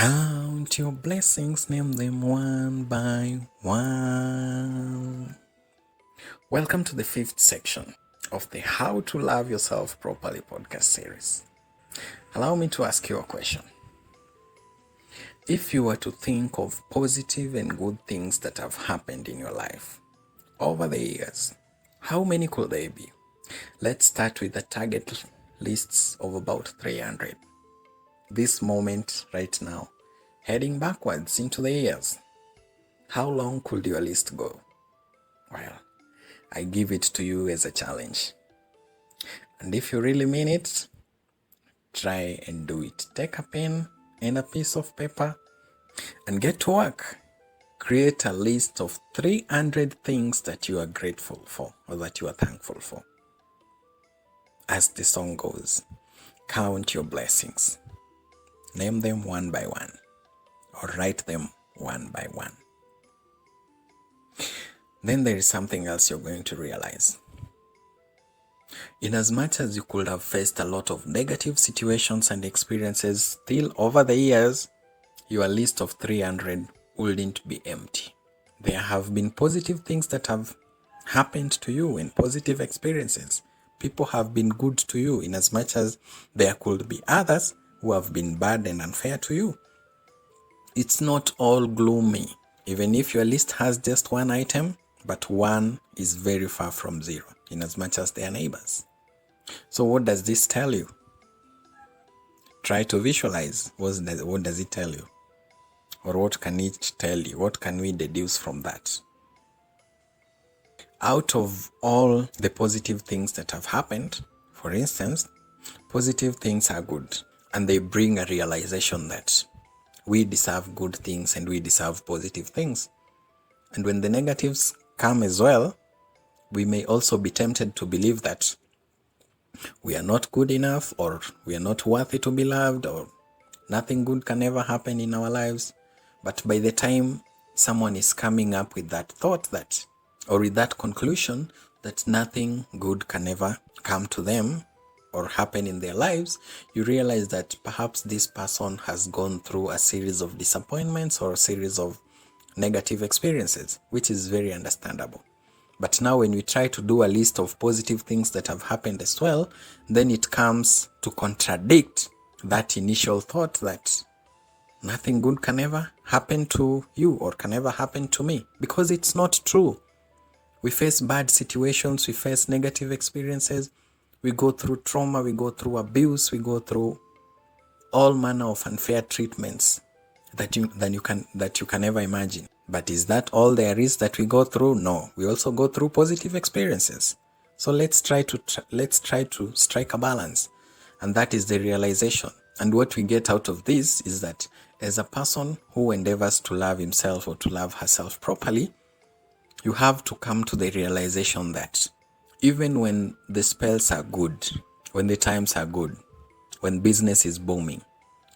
Count your blessings, name them one by one. Welcome to the fifth section of the How to Love Yourself Properly podcast series. Allow me to ask you a question. If you were to think of positive and good things that have happened in your life over the years, how many could they be? Let's start with the target lists of about 300. This moment right now, heading backwards into the years, how long could your list go? Well, I give it to you as a challenge. And if you really mean it, try and do it. Take a pen and a piece of paper and get to work. Create a list of 300 things that you are grateful for or that you are thankful for. As the song goes, count your blessings. Name them one by one or write them one by one. Then there is something else you're going to realize. In as much as you could have faced a lot of negative situations and experiences, still over the years, your list of 300 wouldn't be empty. There have been positive things that have happened to you in positive experiences. People have been good to you in as much as there could be others who have been bad and unfair to you. It's not all gloomy, even if your list has just one item, but one is very far from zero, in as much as they are neighbors. So what does this tell you? Try to visualize. What does it tell you? Or what can it tell you? What can we deduce from that? Out of all the positive things that have happened, for instance, positive things are good. And they bring a realization that we deserve good things and we deserve positive things. And when the negatives come as well, we may also be tempted to believe that we are not good enough, or we are not worthy to be loved, or nothing good can ever happen in our lives. But by the time someone is coming up with that thought that, or with that conclusion that nothing good can ever come to them or happen in their lives, you realize that perhaps this person has gone through a series of disappointments or a series of negative experiences, which is very understandable. But now when we try to do a list of positive things that have happened as well, then it comes to contradict that initial thought that nothing good can ever happen to you or can ever happen to me, because it's not true. We face bad situations, we face negative experiences, we go through trauma, we go through abuse, we go through all manner of unfair treatments that you can ever imagine. But is that all there is that we go through? No, we also go through positive experiences. So let's try to strike a balance, and that is the realization. And what we get out of this is that as a person who endeavors to love himself or to love herself properly, you have to come to the realization that even when the spells are good, when the times are good, when business is booming,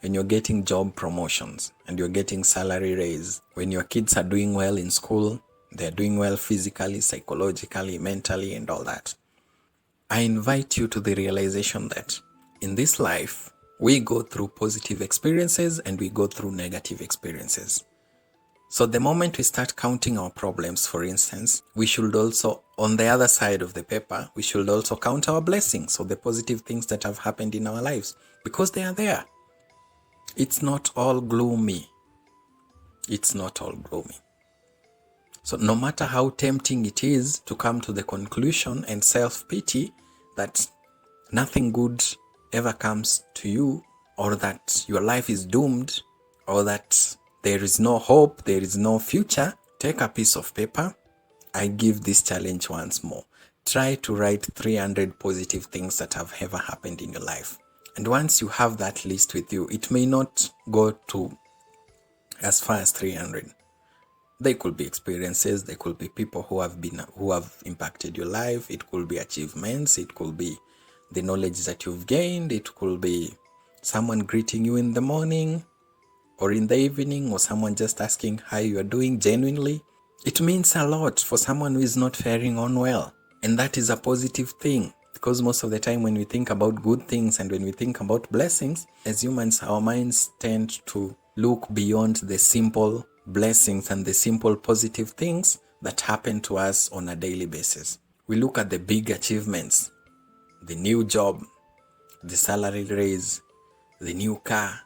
when you're getting job promotions and you're getting salary raise, when your kids are doing well in school, they're doing well physically, psychologically, mentally, and all that, I invite you to the realization that in this life, we go through positive experiences and we go through negative experiences. So the moment we start counting our problems, for instance, we should also, on the other side of the paper, we should also count our blessings, or the positive things that have happened in our lives, because they are there. It's not all gloomy. It's not all gloomy. So no matter how tempting it is to come to the conclusion and self-pity that nothing good ever comes to you, or that your life is doomed, or that there is no hope, there is no future, take a piece of paper. I give this challenge once more. Try to write 300 positive things that have ever happened in your life. And once you have that list with you, it may not go to as far as 300. They could be experiences, they could be people who have impacted your life, it could be achievements, it could be the knowledge that you've gained, it could be someone greeting you in the morning or in the evening, or someone just asking how you are doing genuinely. It means a lot for someone who is not faring on well. And that is a positive thing, because most of the time when we think about good things and when we think about blessings, as humans, our minds tend to look beyond the simple blessings and the simple positive things that happen to us on a daily basis. We look at the big achievements, the new job, the salary raise, the new car,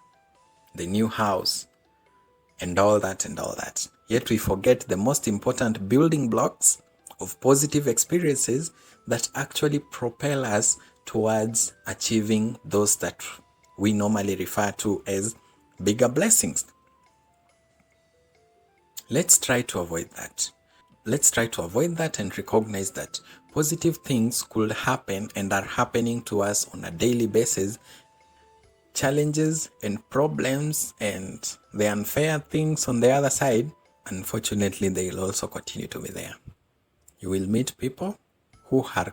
the new house, and all that and all that. Yet we forget the most important building blocks of positive experiences that actually propel us towards achieving those that we normally refer to as bigger blessings. Let's try to avoid that. Let's try to avoid that and recognize that positive things could happen and are happening to us on a daily basis. Challenges and problems and the unfair things on the other side, unfortunately, they will also continue to be there. You will meet people who are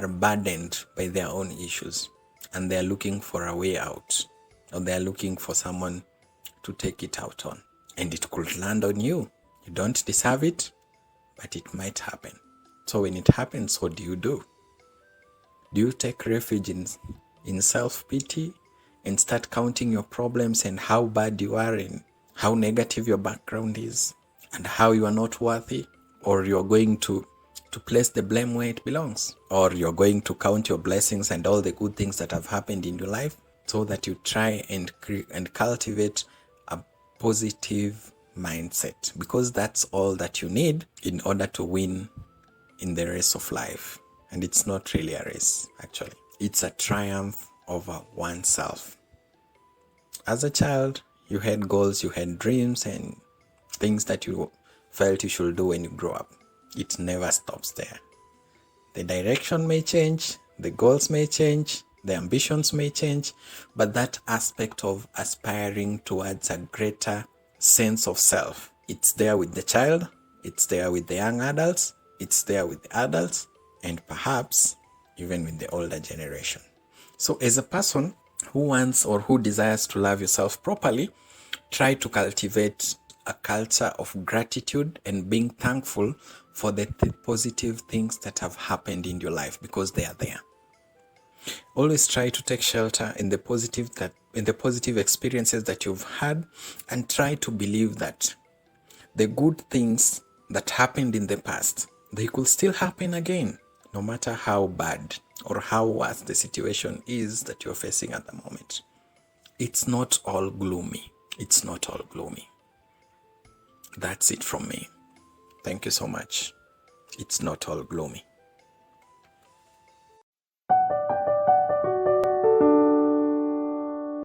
burdened by their own issues, and they are looking for a way out, or they are looking for someone to take it out on, and it could land on you. You don't deserve it, but it might happen. So when it happens, what do? Do you take refuge in self-pity and start counting your problems and how bad you are and how negative your background is and how you are not worthy? Or you're going to place the blame where it belongs? Or you're going to count your blessings and all the good things that have happened in your life so that you try and cultivate a positive mindset, because that's all that you need in order to win in the race of life. And it's not really a race, actually. It's a triumph over oneself. As a child, you had goals, you had dreams and things that you felt you should do when you grow up. It never stops there. The direction may change, the goals may change, the ambitions may change, but that aspect of aspiring towards a greater sense of self, it's there with the child, it's there with the young adults, it's there with the adults, and perhaps even with the older generation. So as a person who wants or who desires to love yourself properly, try to cultivate a culture of gratitude and being thankful for the positive things that have happened in your life, because they are there. Always try to take shelter in the positive experiences that you've had, and try to believe that the good things that happened in the past, they could still happen again, no matter how bad or how worse the situation is that you're facing at the moment. It's not all gloomy. It's not all gloomy. That's it from me. Thank you so much. It's not all gloomy.